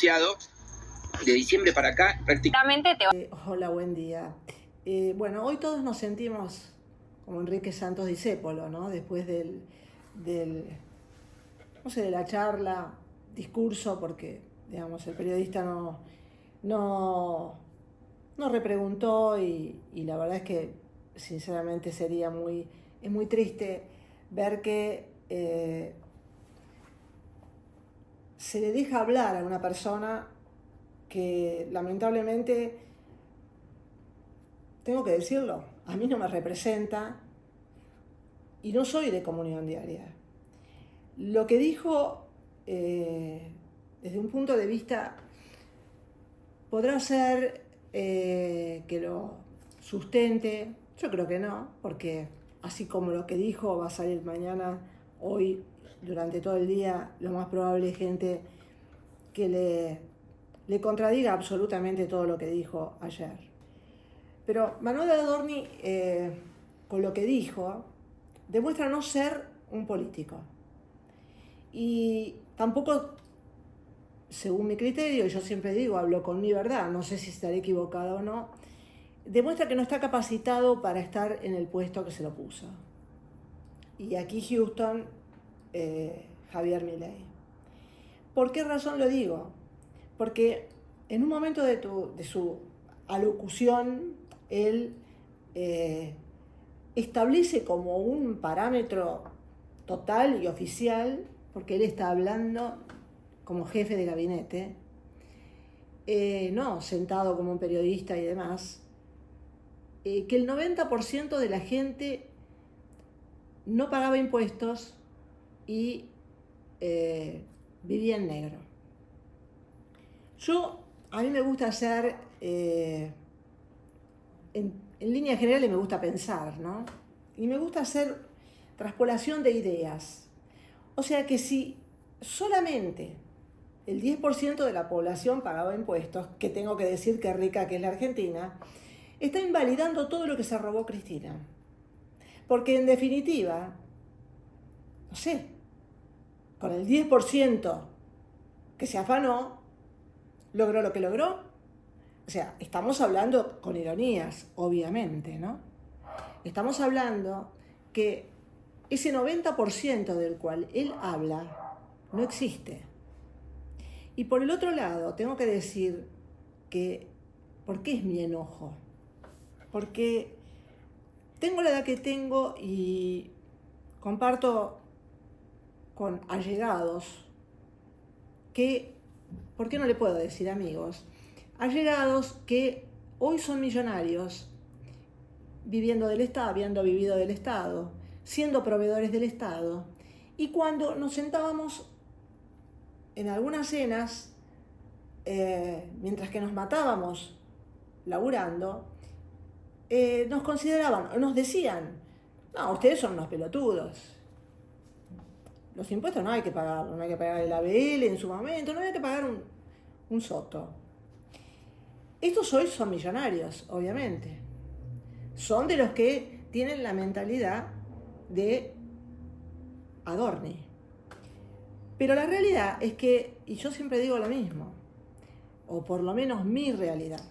De diciembre para acá, prácticamente Hola, buen día. Bueno, hoy todos nos sentimos como Enrique Santos Discépolo, ¿no? Después no sé, de la charla, discurso, porque, digamos, el periodista no, no repreguntó y la verdad es que, sinceramente, es muy triste ver que se le deja hablar a una persona que lamentablemente, tengo que decirlo, a mí no me representa y no soy de Comunión Diaria. Lo que dijo, desde un punto de vista, podrá ser que lo sustente. Yo creo que no, porque así como lo que dijo va a salir mañana, hoy, durante todo el día, lo más probable es gente que le contradiga absolutamente todo lo que dijo ayer. Pero Manuel Adorni, con lo que dijo, demuestra no ser un político. Y tampoco, según mi criterio, y yo siempre digo, hablo con mi verdad, no sé si estaré equivocado o no, demuestra que no está capacitado para estar en el puesto que se lo puso. Y aquí Houston, Javier Milei. ¿Por qué razón lo digo? Porque en un momento de su alocución, él establece como un parámetro total y oficial, porque él está hablando como jefe de gabinete, no sentado como un periodista y demás, que el 90% de la gente no pagaba impuestos y vivía en negro. A mí me gusta hacer, en líneas generales me gusta pensar, ¿no? Y me gusta hacer traspolación de ideas. O sea que si solamente el 10% de la población pagaba impuestos, que tengo que decir que rica que es la Argentina, está invalidando todo lo que se robó Cristina. Porque en definitiva, no sé, con el 10% que se afanó, logró lo que logró. O sea, estamos hablando con ironías, obviamente, ¿no? Estamos hablando que ese 90% del cual él habla no existe. Y por el otro lado, tengo que decir que, ¿por qué es mi enojo? Porque tengo la edad que tengo y comparto con allegados que, ¿por qué no le puedo decir amigos? Allegados que hoy son millonarios, viviendo del Estado, habiendo vivido del Estado, siendo proveedores del Estado. Y cuando nos sentábamos en algunas cenas, mientras que nos matábamos laburando, nos consideraban, nos decían, no, ustedes son unos pelotudos. Los impuestos no hay que pagar, no hay que pagar el ABL en su momento, no hay que pagar un soto. Estos hoy son millonarios, obviamente. Son de los que tienen la mentalidad de Adorni. Pero la realidad es que, y yo siempre digo lo mismo, o por lo menos mi realidad,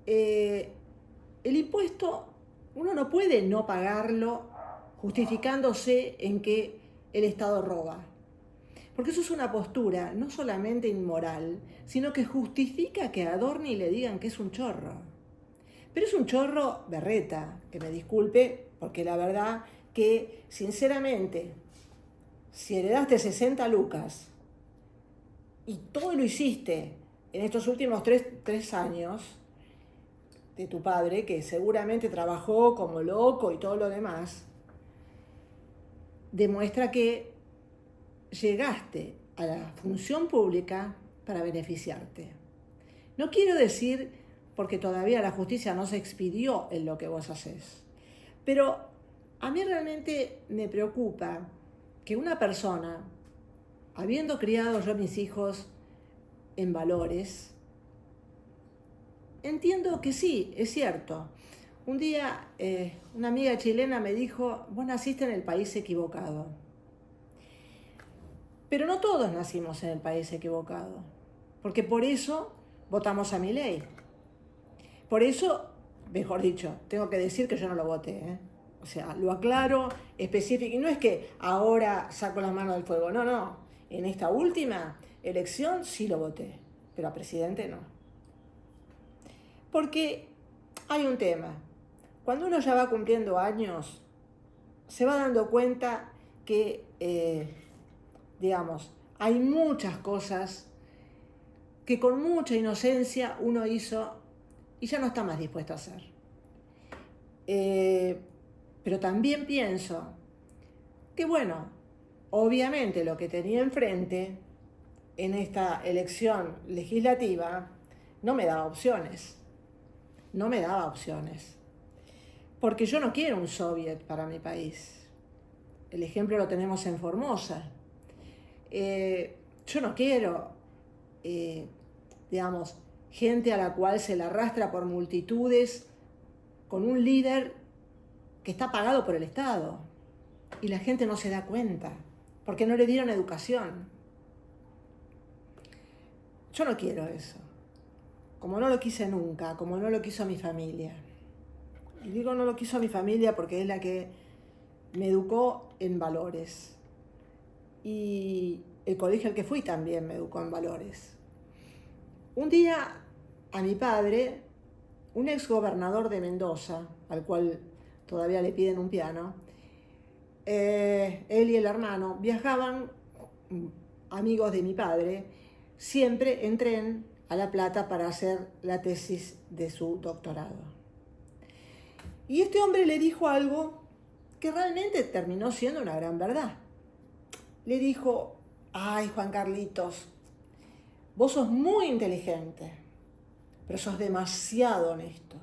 el impuesto uno no puede no pagarlo justificándose en que el Estado roba. Porque eso es una postura no solamente inmoral, sino que justifica que a Adorni le digan que es un chorro. Pero es un chorro berreta, que me disculpe, porque la verdad que, sinceramente, si heredaste 60 lucas y todo lo hiciste en estos últimos tres años de tu padre, que seguramente trabajó como loco y todo lo demás, demuestra que llegaste a la función pública para beneficiarte. No quiero decir, porque todavía la justicia no se expidió en lo que vos haces, pero a mí realmente me preocupa que una persona, habiendo criado yo a mis hijos en valores, entiendo que sí, es cierto. Un día una amiga chilena me dijo, vos naciste en el país equivocado. Pero no todos nacimos en el país equivocado, porque por eso votamos a Milei. Por eso, mejor dicho, tengo que decir que yo no lo voté, ¿eh? O sea, lo aclaro, específico, y no es que ahora saco las manos del fuego, no, no. En esta última elección sí lo voté, pero a presidente no. Porque hay un tema. Cuando uno ya va cumpliendo años, se va dando cuenta que, digamos, hay muchas cosas que con mucha inocencia uno hizo y ya no está más dispuesto a hacer. Pero también pienso que, bueno, obviamente lo que tenía enfrente en esta elección legislativa no me daba opciones. No me daba opciones. Porque yo no quiero un soviet para mi país. El ejemplo lo tenemos en Formosa. Yo no quiero, digamos, gente a la cual se la arrastra por multitudes con un líder que está pagado por el Estado y la gente no se da cuenta porque no le dieron educación. Yo no quiero eso, como no lo quise nunca, como no lo quiso mi familia. Y digo no lo quiso mi familia porque es la que me educó en valores. Y el colegio al que fui también me educó en valores. Un día a mi padre, un ex gobernador de Mendoza, al cual todavía le piden un piano, él y el hermano viajaban, amigos de mi padre, siempre en tren a La Plata para hacer la tesis de su doctorado. Y este hombre le dijo algo que realmente terminó siendo una gran verdad. Le dijo, ay, Juan Carlitos, vos sos muy inteligente, pero sos demasiado honesto.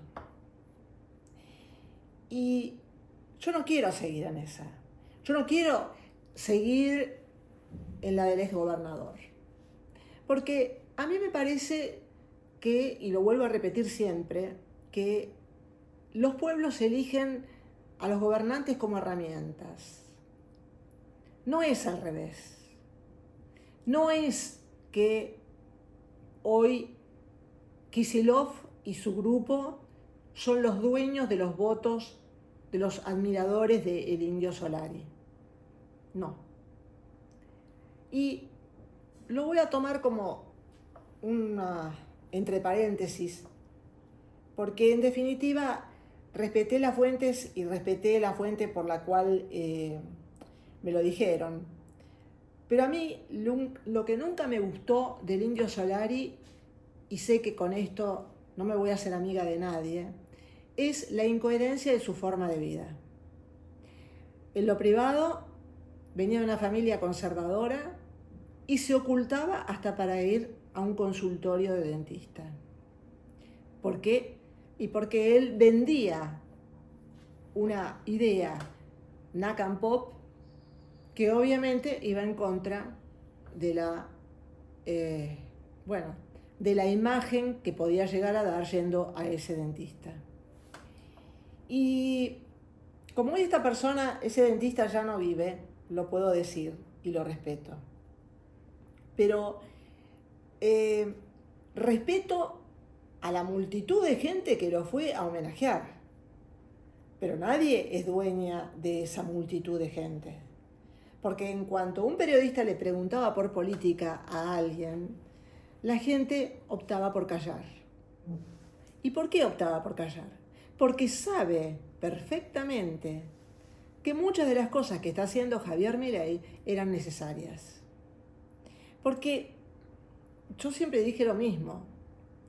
Y yo no quiero seguir en esa. Yo no quiero seguir en la del exgobernador. Porque a mí me parece que, y lo vuelvo a repetir siempre, que los pueblos eligen a los gobernantes como herramientas. No es al revés. No es que hoy Kicillof y su grupo son los dueños de los votos de los admiradores del Indio Solari. No. Y lo voy a tomar como una entre paréntesis, porque en definitiva respeté las fuentes y respeté la fuente por la cual me lo dijeron. Pero a mí lo que nunca me gustó del Indio Solari, y sé que con esto no me voy a hacer amiga de nadie, es la incoherencia de su forma de vida. En lo privado venía de una familia conservadora y se ocultaba hasta para ir a un consultorio de dentista. ¿Por qué? Y porque él vendía una idea Nacan Pop que obviamente iba en contra de la imagen que podía llegar a dar yendo a ese dentista. Y como hoy esta persona, ese dentista ya no vive, lo puedo decir y lo respeto. Pero respeto a la multitud de gente que lo fue a homenajear. Pero nadie es dueña de esa multitud de gente. Porque en cuanto un periodista le preguntaba por política a alguien, la gente optaba por callar. ¿Y por qué optaba por callar? Porque sabe perfectamente que muchas de las cosas que está haciendo Javier Milei eran necesarias. Porque yo siempre dije lo mismo,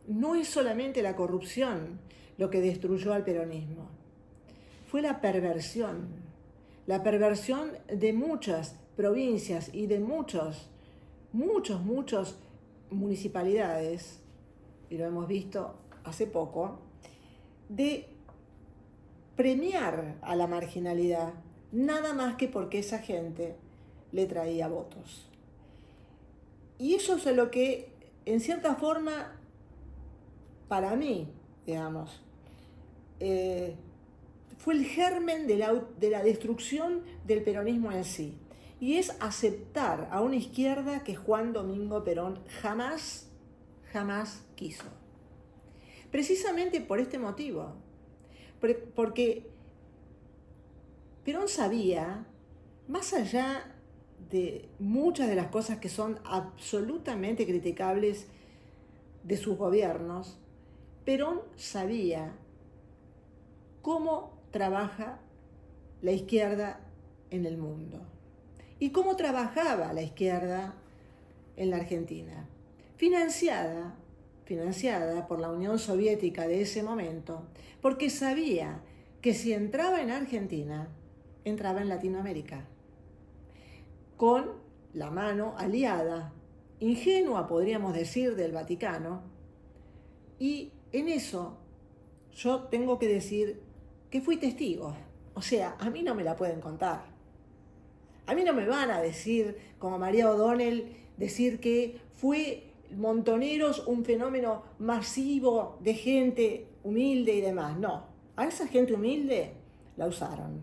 no es solamente la corrupción lo que destruyó al peronismo, fue la perversión de muchas provincias y de muchas municipalidades, y lo hemos visto hace poco, de premiar a la marginalidad, nada más que porque esa gente le traía votos. Y eso es lo que, en cierta forma, para mí, digamos, fue el germen de la destrucción del peronismo en sí. y es aceptar a una izquierda que Juan Domingo Perón jamás quiso. Precisamente por este motivo, porque Perón sabía, más allá de muchas de las cosas que son absolutamente criticables de sus gobiernos, Perón sabía cómo trabaja la izquierda en el mundo y cómo trabajaba la izquierda en la Argentina, financiada por la Unión Soviética de ese momento, porque sabía que si entraba en Argentina, entraba en Latinoamérica, con la mano aliada, ingenua podríamos decir, del Vaticano, y en eso yo tengo que decir que fui testigo. O sea, a mí no me la pueden contar. A mí no me van a decir, como María O'Donnell, decir que fue Montoneros un fenómeno masivo de gente humilde y demás. No, a esa gente humilde la usaron.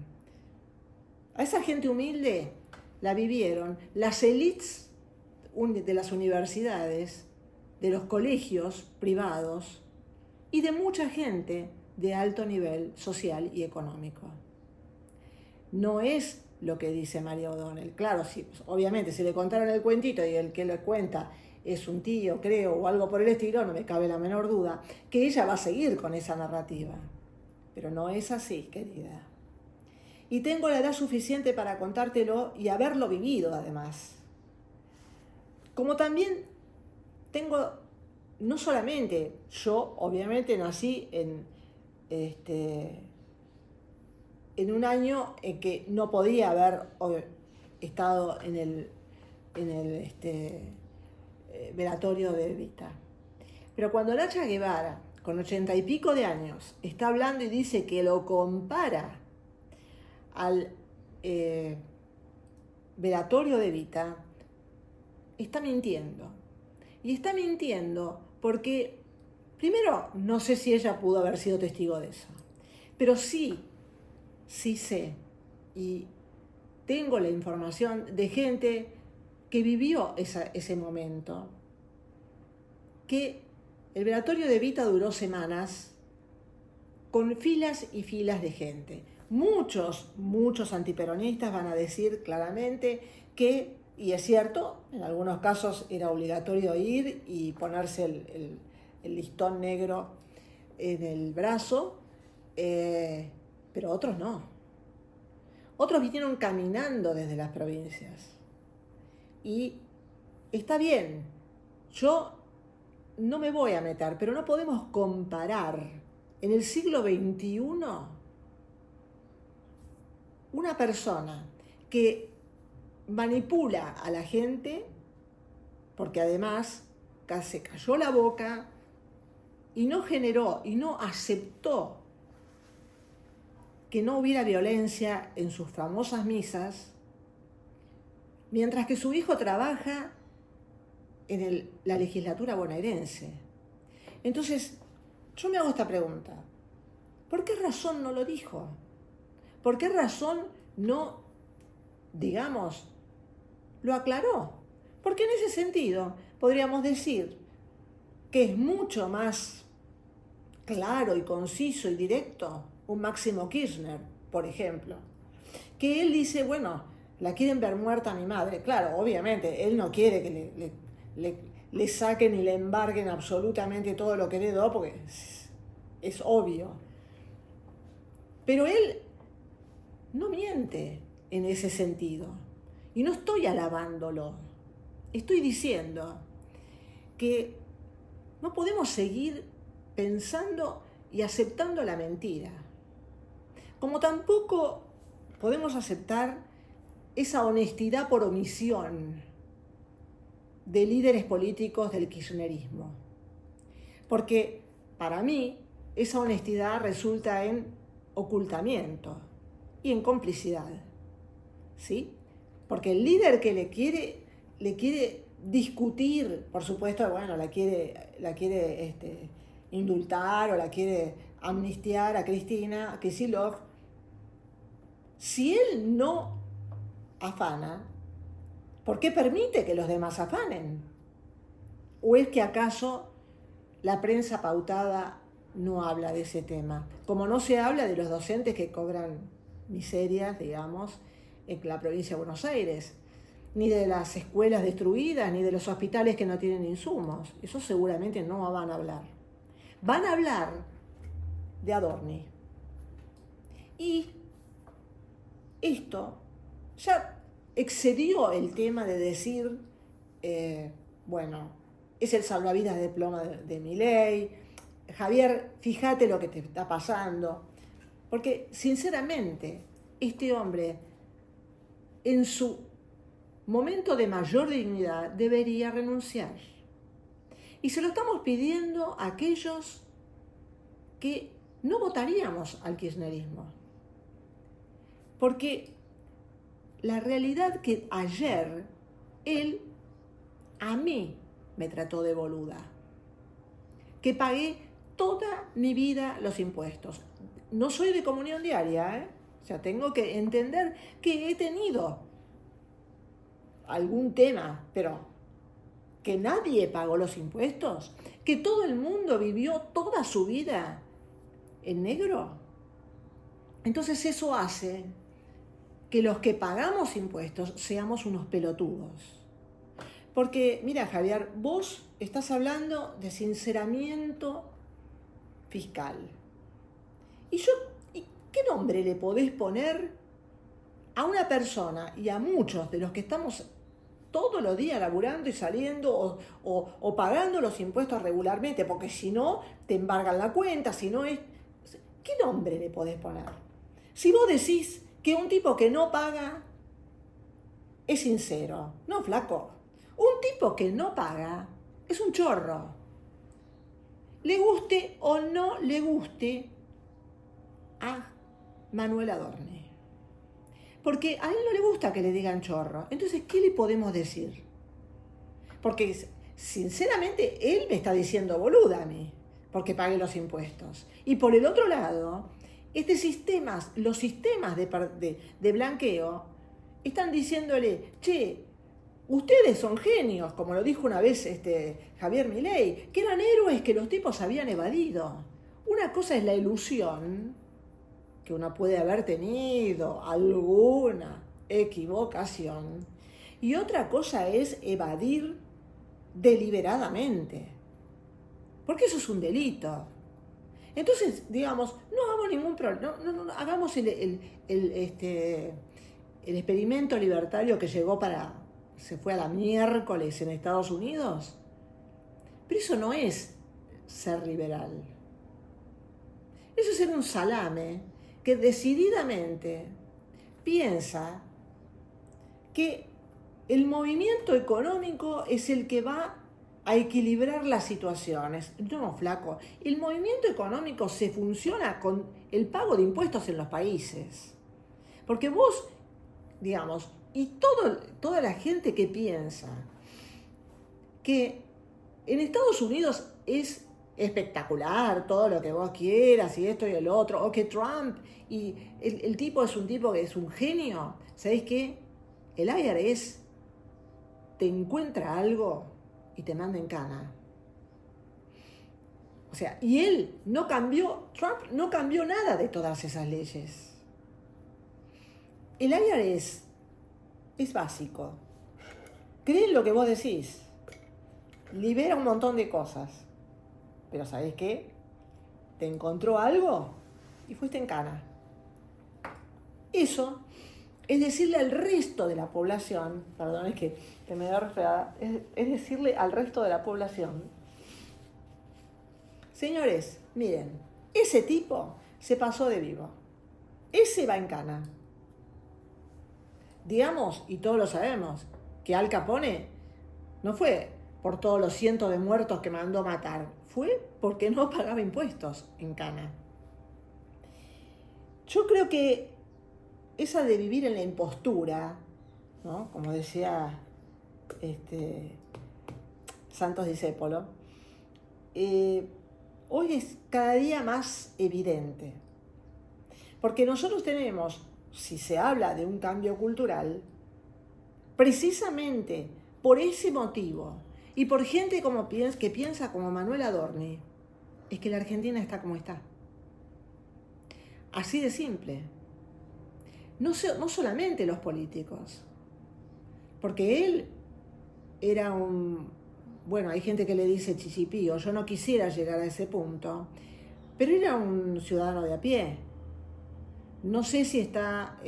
A esa gente humilde la vivieron las élites de las universidades, de los colegios privados y de mucha gente de alto nivel social y económico. No es lo que dice María O'Donnell. Claro, sí, obviamente, si le contaron el cuentito y el que le cuenta es un tío, creo, o algo por el estilo, no me cabe la menor duda que ella va a seguir con esa narrativa. Pero no es así, querida. Y tengo la edad suficiente para contártelo y haberlo vivido, además. Como también tengo, no solamente yo, obviamente nací en un año en que no podía haber estado en el velatorio de Evita. Pero cuando Nacha Guevara, con 80 y pico de años, está hablando y dice que lo compara al velatorio de Evita, está mintiendo. Y está mintiendo porque, primero, no sé si ella pudo haber sido testigo de eso, pero sí sé, y tengo la información de gente que vivió ese momento, que el velatorio de Evita duró semanas con filas y filas de gente. Muchos antiperonistas van a decir claramente que, y es cierto, en algunos casos era obligatorio ir y ponerse el listón negro en el brazo, pero otros no. Otros vinieron caminando desde las provincias. Y está bien, yo no me voy a meter, pero no podemos comparar en el siglo XXI una persona que manipula a la gente, porque además se cayó la boca y no generó y no aceptó que no hubiera violencia en sus famosas misas, mientras que su hijo trabaja en la legislatura bonaerense. Entonces, yo me hago esta pregunta: ¿por qué razón no lo dijo? ¿Por qué razón no, digamos, lo aclaró? Porque en ese sentido podríamos decir que es mucho más claro y conciso y directo un Máximo Kirchner, por ejemplo, que él dice, bueno, la quieren ver muerta a mi madre. Claro, obviamente, él no quiere que le saquen y le embarguen absolutamente todo lo que heredó, porque es obvio. Pero él no miente en ese sentido. Y no estoy alabándolo. Estoy diciendo que no podemos seguir pensando y aceptando la mentira. Como tampoco podemos aceptar esa honestidad por omisión de líderes políticos del kirchnerismo. Porque para mí esa honestidad resulta en ocultamiento y en complicidad. ¿Sí? Porque el líder que le quiere discutir, por supuesto, bueno, la quiere indultar o la quiere amnistiar a Cristina, a Kicillof, si él no afana, ¿Por qué permite que los demás afanen? ¿O es que acaso la prensa pautada no habla de ese tema? Como no se habla de los docentes que cobran miserias, digamos, en la provincia de Buenos Aires, ni de las escuelas destruidas, ni de los hospitales que no tienen insumos. Eso seguramente no van a hablar. Van a hablar de Adorni. Y esto ya excedió el tema de decir, bueno, es el salvavidas de plomo de Milei. Javier, fíjate lo que te está pasando. Porque, sinceramente, este hombre, en su momento de mayor dignidad, debería renunciar. Y se lo estamos pidiendo a aquellos que no votaríamos al kirchnerismo. Porque la realidad que ayer él a mí me trató de boluda, que pagué toda mi vida los impuestos. No soy de comunión diaria, ¿eh? O sea, tengo que entender que he tenido algún tema, pero que nadie pagó los impuestos, que todo el mundo vivió toda su vida en negro. Entonces eso hace que los que pagamos impuestos seamos unos pelotudos. Porque, mira, Javier, vos estás hablando de sinceramiento fiscal. ¿Y qué nombre le podés poner a una persona y a muchos de los que estamos todos los días laburando y saliendo o pagando los impuestos regularmente? Porque si no, te embargan la cuenta, si no es... ¿Qué nombre le podés poner? Si vos decís que un tipo que no paga es sincero. No, flaco. Un tipo que no paga es un chorro. Le guste o no le guste a Manuel Adorni. Porque a él no le gusta que le digan chorro. Entonces, ¿qué le podemos decir? Porque, sinceramente, él me está diciendo boluda a mí, porque pague los impuestos. Y por el otro lado, los sistemas de blanqueo, están diciéndole, che, ustedes son genios, como lo dijo una vez Javier Milei, que eran héroes que los tipos habían evadido. Una cosa es la ilusión, que uno puede haber tenido alguna equivocación, y otra cosa es evadir deliberadamente, porque eso es un delito. Entonces, digamos, no hagamos ningún problema, no hagamos el experimento libertario que se fue a la miércoles en Estados Unidos. Pero eso no es ser liberal. Eso es ser un salame que decididamente piensa que el movimiento económico es el que va a equilibrar las situaciones. No, flaco. El movimiento económico se funciona con el pago de impuestos en los países. Porque vos, digamos, y toda la gente que piensa que en Estados Unidos es espectacular todo lo que vos quieras y esto y el otro, o que Trump y el tipo es un tipo que es un genio, ¿sabés qué? El IRS te encuentra algo y te manda en cana. O sea, y Trump no cambió nada de todas esas leyes. El IRS es básico. Cree en lo que vos decís. Libera un montón de cosas. Pero ¿sabés qué? Te encontró algo y fuiste en cana. Eso es decirle al resto de la población, perdón, es que me da resfriada, es decirle al resto de la población, señores, miren, ese tipo se pasó de vivo. Ese va en cana. Digamos, y todos lo sabemos, que Al Capone no fue por todos los cientos de muertos que mandó matar, fue porque no pagaba impuestos en cana. Yo creo que esa de vivir en la impostura, ¿no? Como decía Santos Discépolo, hoy es cada día más evidente. Porque nosotros tenemos, si se habla de un cambio cultural, precisamente por ese motivo y por gente que piensa como Manuel Adorni, es que la Argentina está como está. Así de simple. No solamente los políticos, porque él era bueno, hay gente que le dice chichipío, yo no quisiera llegar a ese punto, pero era un ciudadano de a pie. No sé si está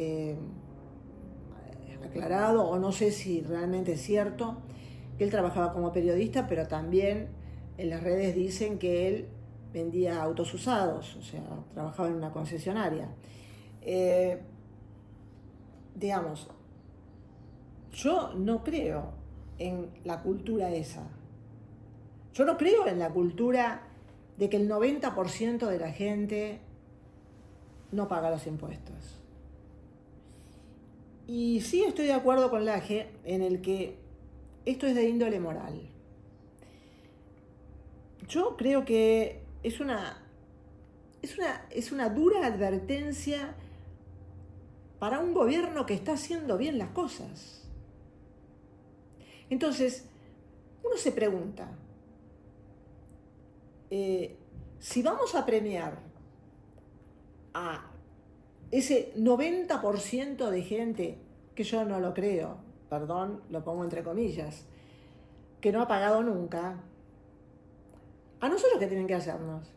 aclarado o no sé si realmente es cierto que él trabajaba como periodista, pero también en las redes dicen que él vendía autos usados, o sea, trabajaba en una concesionaria. Digamos, yo no creo en la cultura esa. Yo no creo en la cultura de que el 90% de la gente no paga los impuestos. Y sí estoy de acuerdo con Laje en el que esto es de índole moral. Yo creo que es una dura advertencia para un gobierno que está haciendo bien las cosas. Entonces, uno se pregunta, si vamos a premiar a ese 90% de gente, que yo no lo creo, perdón, lo pongo entre comillas, que no ha pagado nunca, ¿a nosotros qué tienen que hacernos?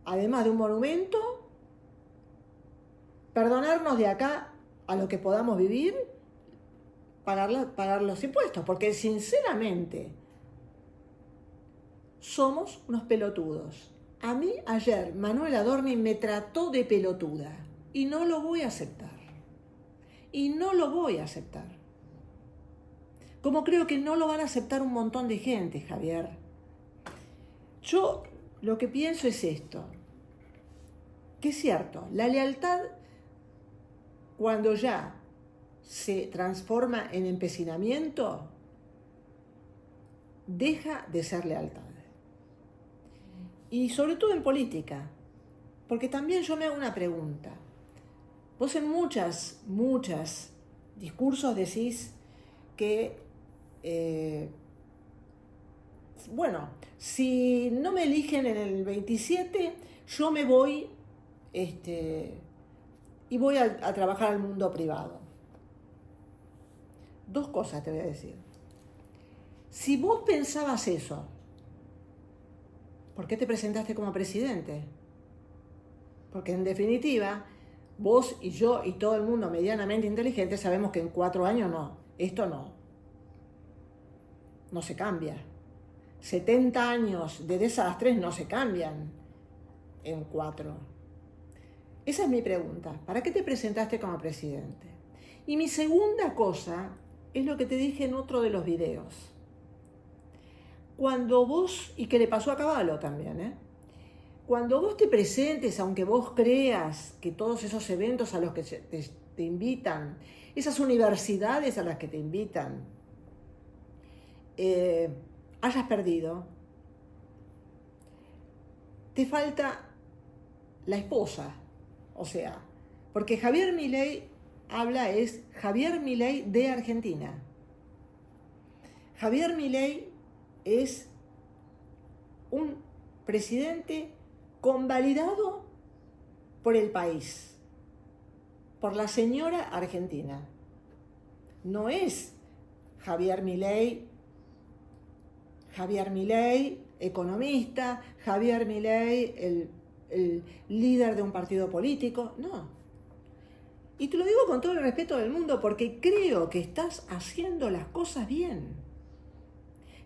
Además de un monumento, perdonarnos de acá a lo que podamos vivir, pagar los impuestos, porque sinceramente somos unos pelotudos. A mí ayer Manuel Adorni me trató de pelotuda y no lo voy a aceptar. Y no lo voy a aceptar. Como creo que no lo van a aceptar un montón de gente, Javier. Yo lo que pienso es esto, que es cierto, la lealtad cuando ya se transforma en empecinamiento, deja de ser lealtad. Y sobre todo en política, porque también yo me hago una pregunta. Vos en muchas discursos decís que, bueno, si no me eligen en el 27, yo me voy y voy a trabajar al mundo privado. Dos cosas te voy a decir. Si vos pensabas eso, ¿por qué te presentaste como presidente? Porque en definitiva, vos y yo y todo el mundo medianamente inteligente sabemos que en 4 años esto no se cambia. 70 años de desastres no se cambian en 4. Esa es mi pregunta. ¿Para qué te presentaste como presidente? Y mi segunda cosa es lo que te dije en otro de los videos. Cuando vos, y que le pasó a Cavallo también, cuando vos te presentes, aunque vos creas que todos esos eventos a los que te invitan, esas universidades a las que te invitan, hayas perdido, te falta la esposa, o sea, porque Javier Milei es Javier Milei de Argentina. Javier Milei es un presidente convalidado por el país, por la señora Argentina. No es Javier Milei, economista, Javier Milei, el líder de un partido político, no. Y te lo digo con todo el respeto del mundo porque creo que estás haciendo las cosas bien.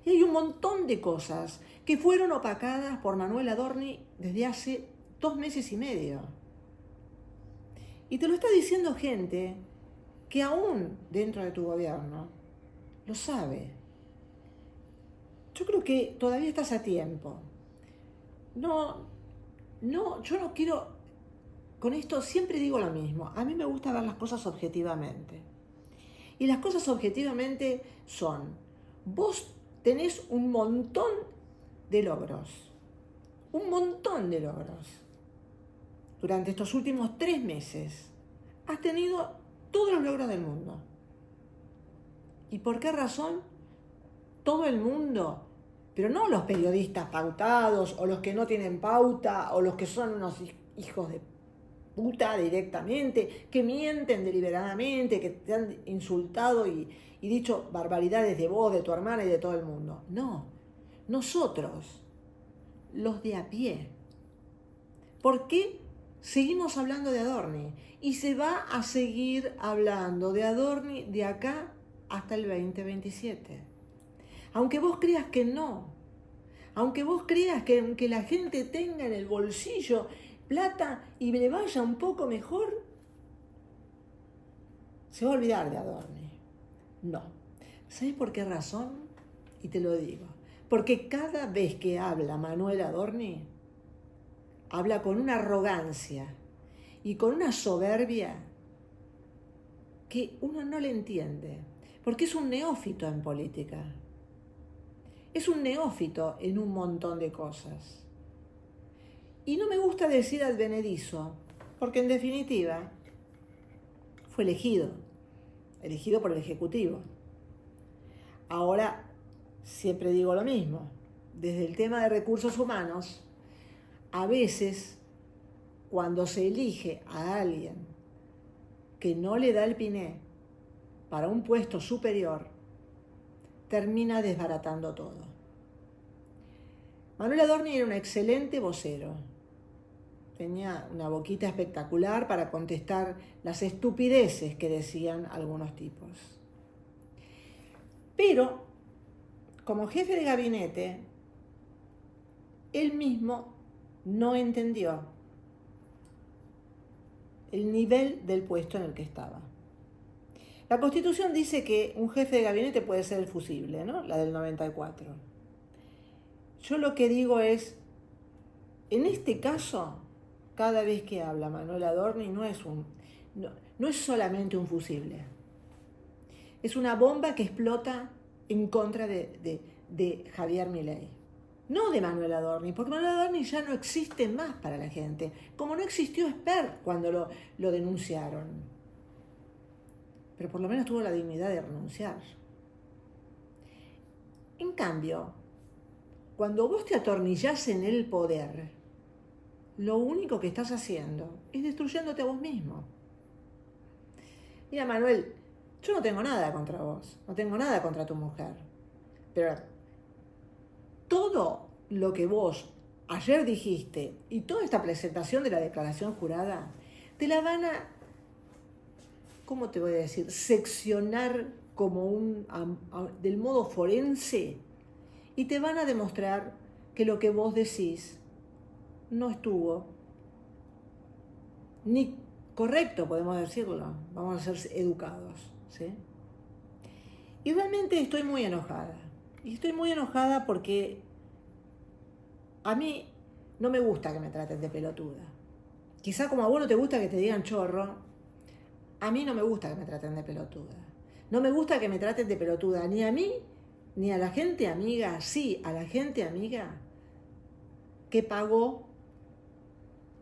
Y hay un montón de cosas que fueron opacadas por Manuel Adorni desde hace 2 meses y medio. Y te lo está diciendo gente que aún dentro de tu gobierno lo sabe. Yo creo que todavía estás a tiempo. Yo no quiero, con esto siempre digo lo mismo, a mí me gusta ver las cosas objetivamente. Y las cosas objetivamente son, vos tenés un montón de logros, Durante estos últimos 3 meses has tenido todos los logros del mundo. ¿Y por qué razón? Todo el mundo, pero no los periodistas pautados, o los que no tienen pauta, o los que son unos hijos de puta directamente, que mienten deliberadamente, que te han insultado y dicho barbaridades de vos, de tu hermana y de todo el mundo. No, nosotros, los de a pie. ¿Por qué seguimos hablando de Adorni? Y se va a seguir hablando de Adorni de acá hasta el 2027. Aunque vos creas que no, aunque vos creas que la gente tenga en el bolsillo plata y le vaya un poco mejor, se va a olvidar de Adorni. No. ¿Sabes por qué razón? Y te lo digo. Porque cada vez que habla Manuel Adorni, habla con una arrogancia y con una soberbia que uno no le entiende. Porque es un neófito en política. Es un neófito en un montón de cosas. Y no me gusta decir advenedizo, porque en definitiva fue elegido por el Ejecutivo. Ahora, siempre digo lo mismo, desde el tema de recursos humanos, a veces, cuando se elige a alguien que no le da el piné para un puesto superior, termina desbaratando todo. Manuel Adorni era un excelente vocero. Tenía una boquita espectacular para contestar las estupideces que decían algunos tipos. Pero, como jefe de gabinete, él mismo no entendió el nivel del puesto en el que estaba. La Constitución dice que un jefe de gabinete puede ser el fusible, ¿no? La del 94. Yo lo que digo es, en este caso, cada vez que habla Manuel Adorni no es solamente un fusible. Es una bomba que explota en contra de Javier Milei. No de Manuel Adorni, porque Manuel Adorni ya no existe más para la gente, como no existió Esper cuando lo denunciaron. Pero por lo menos tuvo la dignidad de renunciar. En cambio, cuando vos te atornillás en el poder, lo único que estás haciendo es destruyéndote a vos mismo. Mira, Manuel, yo no tengo nada contra vos, no tengo nada contra tu mujer, pero todo lo que vos ayer dijiste y toda esta presentación de la declaración jurada, te la van a, ¿cómo te voy a decir?, seccionar como del modo forense, y te van a demostrar que lo que vos decís no estuvo ni correcto, podemos decirlo, vamos a ser educados, ¿sí? Y realmente estoy muy enojada. Y estoy muy enojada porque a mí no me gusta que me traten de pelotuda. Quizá como a vos no te gusta que te digan chorro, a mí no me gusta que me traten de pelotuda. No me gusta que me traten de pelotuda ni a mí, ni a la gente amiga, sí, a la gente amiga que pagó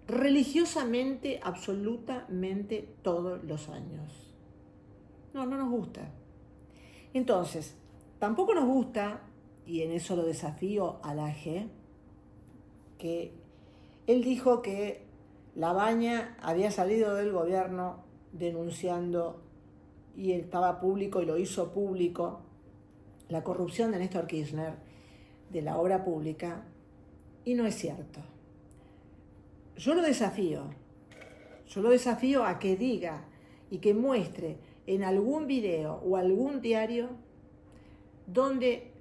religiosamente, absolutamente todos los años. No nos gusta. Entonces, tampoco nos gusta, y en eso lo desafío a Laje, que él dijo que Labaña había salido del gobierno denunciando, y estaba público y lo hizo público, la corrupción de Néstor Kirchner de la obra pública, y no es cierto. Yo lo desafío a que diga y que muestre en algún video o algún diario donde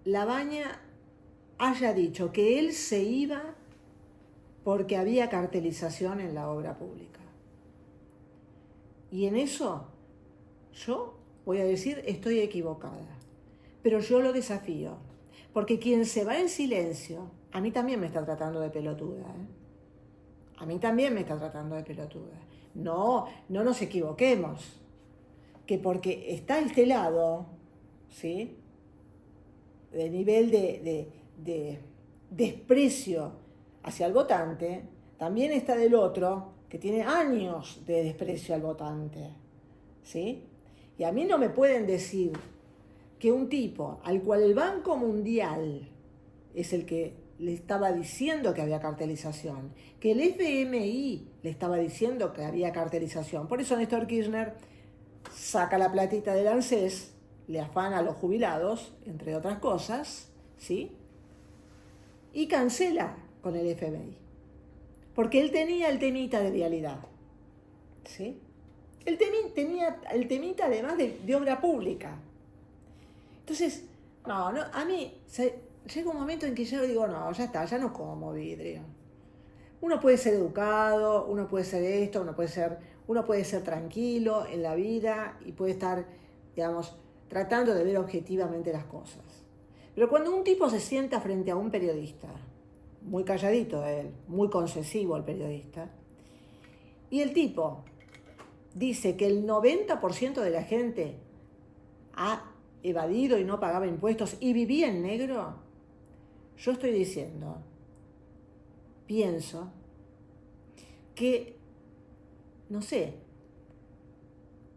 Labaña haya dicho que él se iba porque había cartelización en la obra pública. Y en eso yo voy a decir, estoy equivocada. Pero yo lo desafío, porque quien se va en silencio, a mí también me está tratando de pelotuda, ¿eh? A mí también me está tratando de pelotuda. No nos equivoquemos, que porque está este lado, ¿sí?, de nivel de desprecio hacia el votante, también está del otro que tiene años de desprecio al votante, ¿sí? Y a mí no me pueden decir que un tipo al cual el Banco Mundial es el que le estaba diciendo que había cartelización, que el FMI le estaba diciendo que había cartelización. Por eso Néstor Kirchner saca la platita del ANSES, le afana a los jubilados, entre otras cosas, ¿sí? Y cancela con el FMI. Porque él tenía el temita de vialidad, ¿sí? Él tenía el temita además de obra pública. Entonces, a mí llega un momento en que yo digo, no, ya está, ya no como vidrio. Uno puede ser educado, uno puede ser esto, uno puede ser tranquilo en la vida y puede estar, digamos, tratando de ver objetivamente las cosas. Pero cuando un tipo se sienta frente a un periodista, muy calladito él, muy concesivo el periodista, y el tipo dice que el 90% de la gente ha evadido y no pagaba impuestos y vivía en negro, yo estoy diciendo, pienso que, no sé,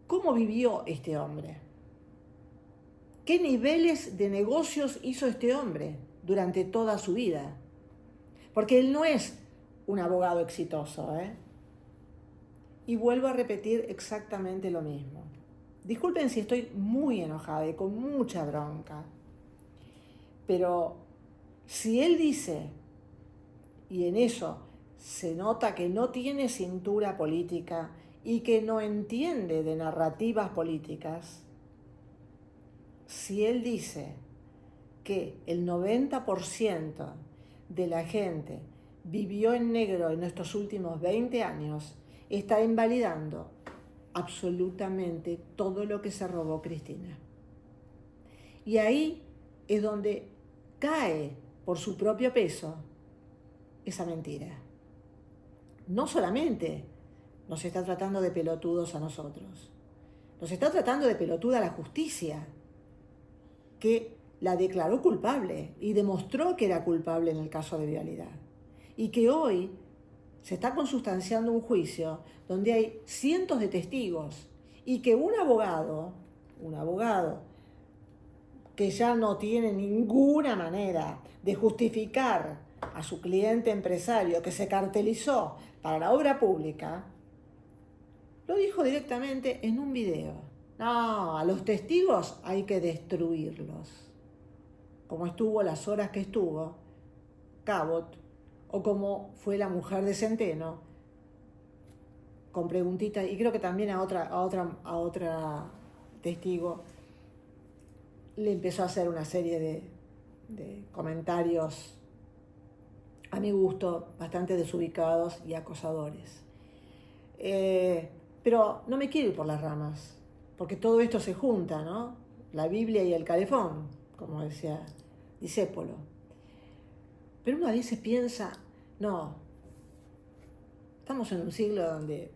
¿cómo vivió este hombre? ¿Qué niveles de negocios hizo este hombre durante toda su vida? Porque él no es un abogado exitoso, ¿eh? Y vuelvo a repetir exactamente lo mismo. Disculpen si estoy muy enojada y con mucha bronca, pero si él dice, y en eso se nota que no tiene cintura política y que no entiende de narrativas políticas, si él dice que el 90% de la gente vivió en negro en estos últimos 20 años, está invalidando absolutamente todo lo que se robó Cristina. Y ahí es donde cae por su propio peso esa mentira. No solamente nos está tratando de pelotudos a nosotros, nos está tratando de pelotuda a la justicia, que la declaró culpable y demostró que era culpable en el caso de vialidad. Y que hoy se está consustanciando un juicio donde hay cientos de testigos y que un abogado que ya no tiene ninguna manera de justificar a su cliente empresario que se cartelizó para la obra pública, lo dijo directamente en un video. No, a los testigos hay que destruirlos. Como estuvo las horas que estuvo Cabot, o como fue la mujer de Centeno, con preguntitas, y creo que también a otra testigo le empezó a hacer una serie de comentarios, a mi gusto, bastante desubicados y acosadores. Pero no me quiero ir por las ramas, porque todo esto se junta, ¿no? La Biblia y el calefón, como decía Discépolo. Pero uno a veces piensa, no, estamos en un siglo donde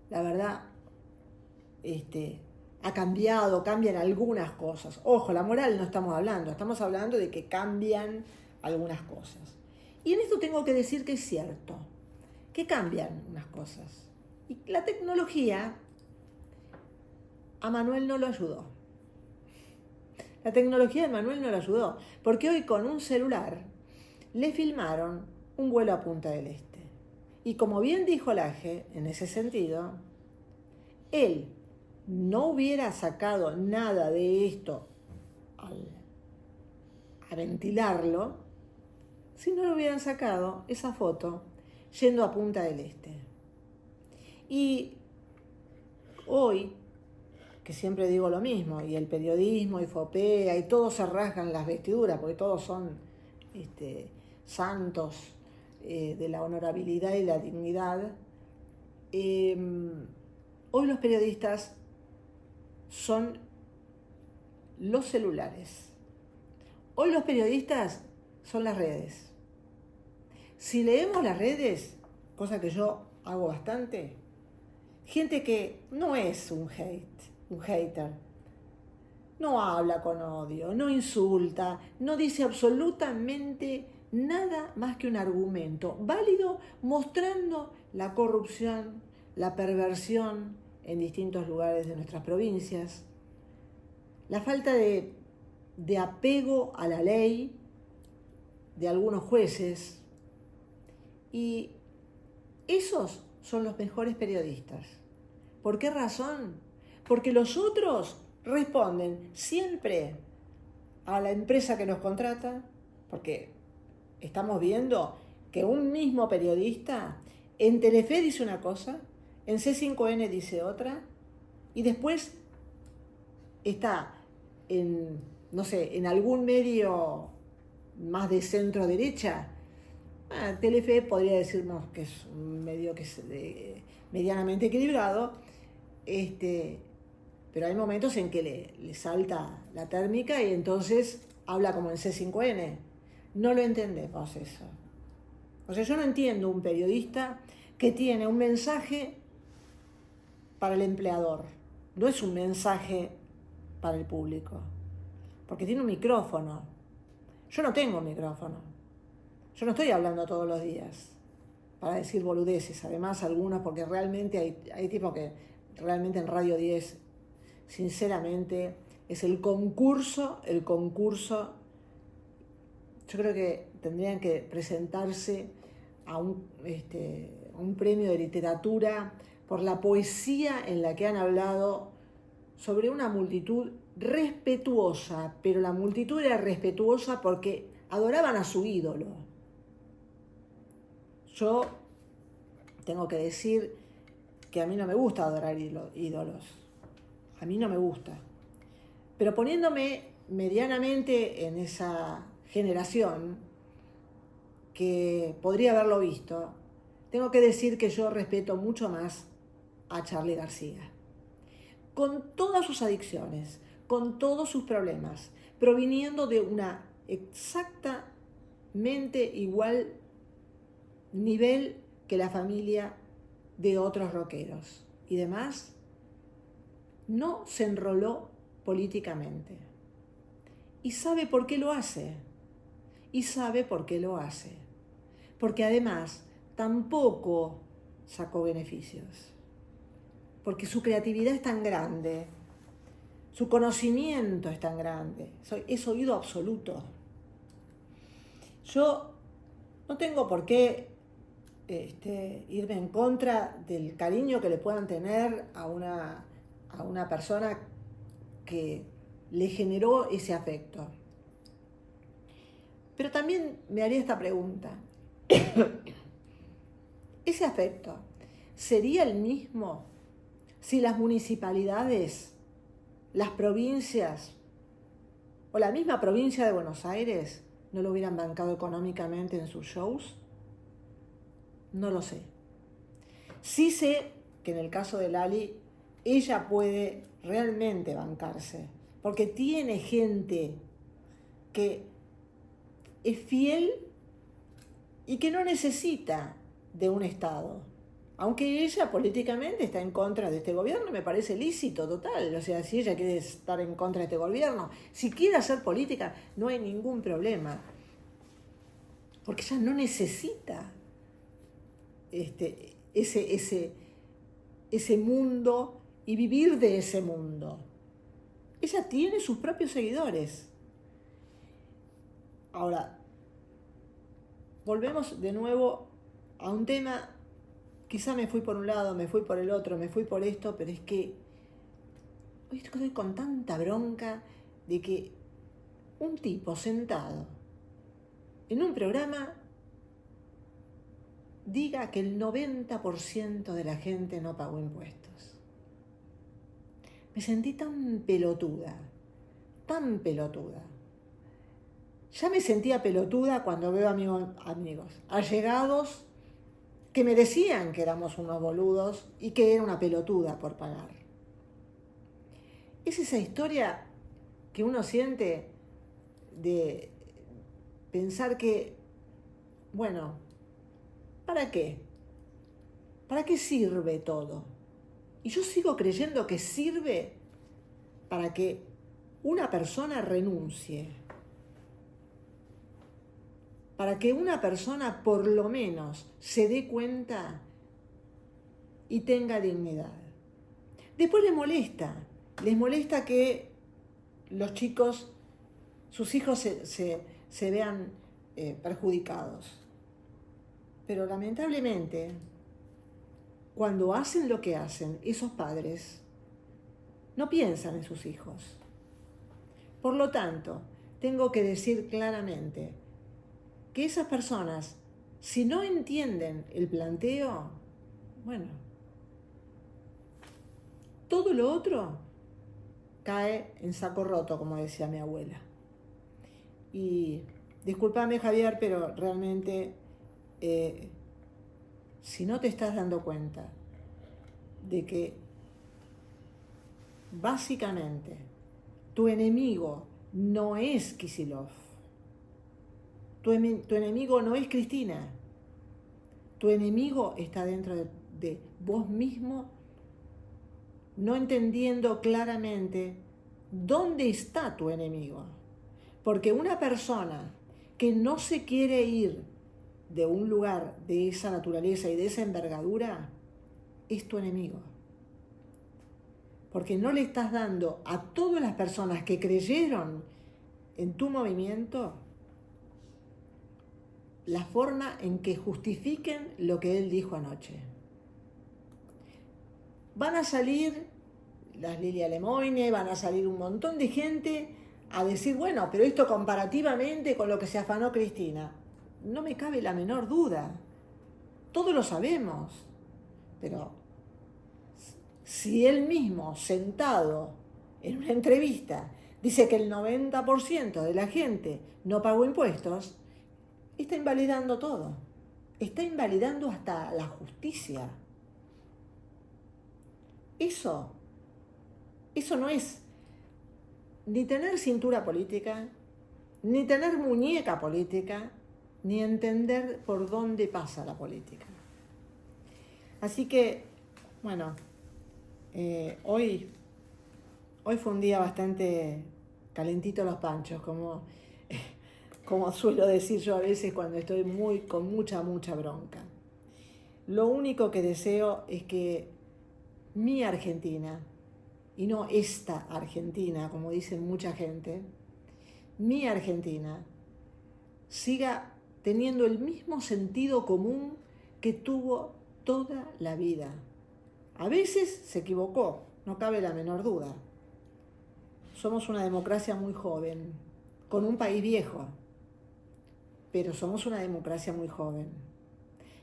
la verdad cambian algunas cosas. Ojo, la moral no estamos hablando de que cambian algunas cosas. Y en esto tengo que decir que es cierto, que cambian unas cosas. Y la tecnología a Manuel no lo ayudó. La tecnología de Manuel no lo ayudó, porque hoy con un celular le filmaron un vuelo a Punta del Este. Y como bien dijo Laje, en ese sentido, él no hubiera sacado nada de esto a ventilarlo si no le hubieran sacado esa foto yendo a Punta del Este. Y hoy, que siempre digo lo mismo, y el periodismo, y Fopea, y todos se rasgan las vestiduras, porque todos son santos de la honorabilidad y la dignidad, hoy los periodistas son los celulares. Hoy los periodistas son las redes. Si leemos las redes, cosa que yo hago bastante, gente que no es un hater, no habla con odio, no insulta, no dice absolutamente nada más que un argumento válido mostrando la corrupción, la perversión en distintos lugares de nuestras provincias, la falta de apego a la ley de algunos jueces, y esos son los mejores periodistas. ¿Por qué razón? Porque los otros responden siempre a la empresa que los contrata, porque estamos viendo que un mismo periodista en Telefe dice una cosa, en C5N dice otra, y después está en, no sé, en algún medio más de centro derecha. Telefe podría decirnos que es un medio que es medianamente equilibrado, pero hay momentos en que le salta la térmica y entonces habla como en C5N. No lo entendemos eso. O sea, yo no entiendo un periodista que tiene un mensaje para el empleador. No es un mensaje para el público, porque tiene un micrófono. Yo no tengo un micrófono. Yo no estoy hablando todos los días para decir boludeces. Además, algunas, porque realmente hay tipos que realmente en Radio 10, sinceramente, es el concurso. Yo creo que tendrían que presentarse a un premio de literatura por la poesía en la que han hablado sobre una multitud respetuosa, pero la multitud era respetuosa porque adoraban a su ídolo. Yo tengo que decir que a mí no me gusta adorar ídolos, a mí no me gusta, pero poniéndome medianamente en esa generación que podría haberlo visto, tengo que decir que yo respeto mucho más a Charly García, con todas sus adicciones, con todos sus problemas, proviniendo de una exactamente igual nivel que la familia de otros rockeros y demás, no se enroló políticamente. Y sabe por qué lo hace. Porque además tampoco sacó beneficios. Porque su creatividad es tan grande, su conocimiento es tan grande, es oído absoluto. Yo no tengo por qué irme en contra del cariño que le puedan tener a una persona que le generó ese afecto. Pero también me haría esta pregunta. ¿Ese afecto sería el mismo si las municipalidades, las provincias o la misma provincia de Buenos Aires no lo hubieran bancado económicamente en sus shows? No lo sé. Sí sé que en el caso de Lali, ella puede realmente bancarse, porque tiene gente que es fiel y que no necesita de un Estado. Aunque ella políticamente está en contra de este gobierno, me parece lícito, total. O sea, si ella quiere estar en contra de este gobierno, si quiere hacer política, no hay ningún problema. Porque ella no necesita ese mundo y vivir de ese mundo. Ella tiene sus propios seguidores. Ahora, volvemos de nuevo a un tema. Quizá me fui por un lado, me fui por el otro, me fui por esto, pero es que hoy estoy con tanta bronca de que un tipo sentado en un programa diga que el 90% de la gente no pagó impuestos. Me sentí tan pelotuda. Ya me sentía pelotuda cuando veo amigos allegados que me decían que éramos unos boludos y que era una pelotuda por pagar. Es esa historia que uno siente de pensar que, bueno, ¿para qué? ¿Para qué sirve todo? Y yo sigo creyendo que sirve para que una persona renuncie, para que una persona por lo menos se dé cuenta y tenga dignidad. Después les molesta que los chicos, sus hijos se vean perjudicados. Pero lamentablemente, cuando hacen lo que hacen, esos padres no piensan en sus hijos. Por lo tanto, tengo que decir claramente que esas personas, si no entienden el planteo, bueno, todo lo otro cae en saco roto, como decía mi abuela. Y discúlpame, Javier, pero realmente, si no te estás dando cuenta de que básicamente tu enemigo no es Kicillof, tu enemigo no es Cristina, tu enemigo está dentro de vos mismo, no entendiendo claramente dónde está tu enemigo. Porque una persona que no se quiere ir de un lugar de esa naturaleza y de esa envergadura es tu enemigo. Porque no le estás dando a todas las personas que creyeron en tu movimiento la forma en que justifiquen lo que él dijo anoche. Van a salir las Lilia Lemoine, van a salir un montón de gente a decir, bueno, pero esto comparativamente con lo que se afanó Cristina. No me cabe la menor duda. Todos lo sabemos. Pero si él mismo, sentado en una entrevista, dice que el 90% de la gente no pagó impuestos, está invalidando todo. Está invalidando hasta la justicia. Eso no es ni tener cintura política, ni tener muñeca política, ni entender por dónde pasa la política. Así que, bueno, hoy fue un día bastante calentito los panchos, como suelo decir yo a veces cuando estoy con mucha bronca. Lo único que deseo es que mi Argentina, y no esta Argentina, como dicen mucha gente, mi Argentina siga teniendo el mismo sentido común que tuvo toda la vida. A veces se equivocó, no cabe la menor duda. Somos una democracia muy joven, con un país viejo, pero somos una democracia muy joven.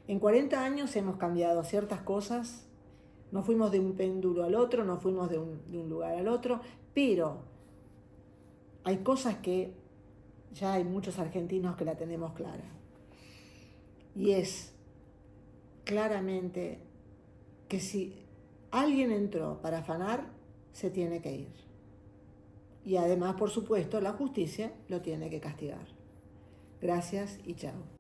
En 40 años hemos cambiado ciertas cosas. No fuimos de un péndulo al otro, no fuimos de un lugar al otro, pero hay cosas que ya hay muchos argentinos que la tenemos clara. Y es claramente que si alguien entró para afanar, se tiene que ir. Y además, por supuesto, la justicia lo tiene que castigar. Gracias y chao.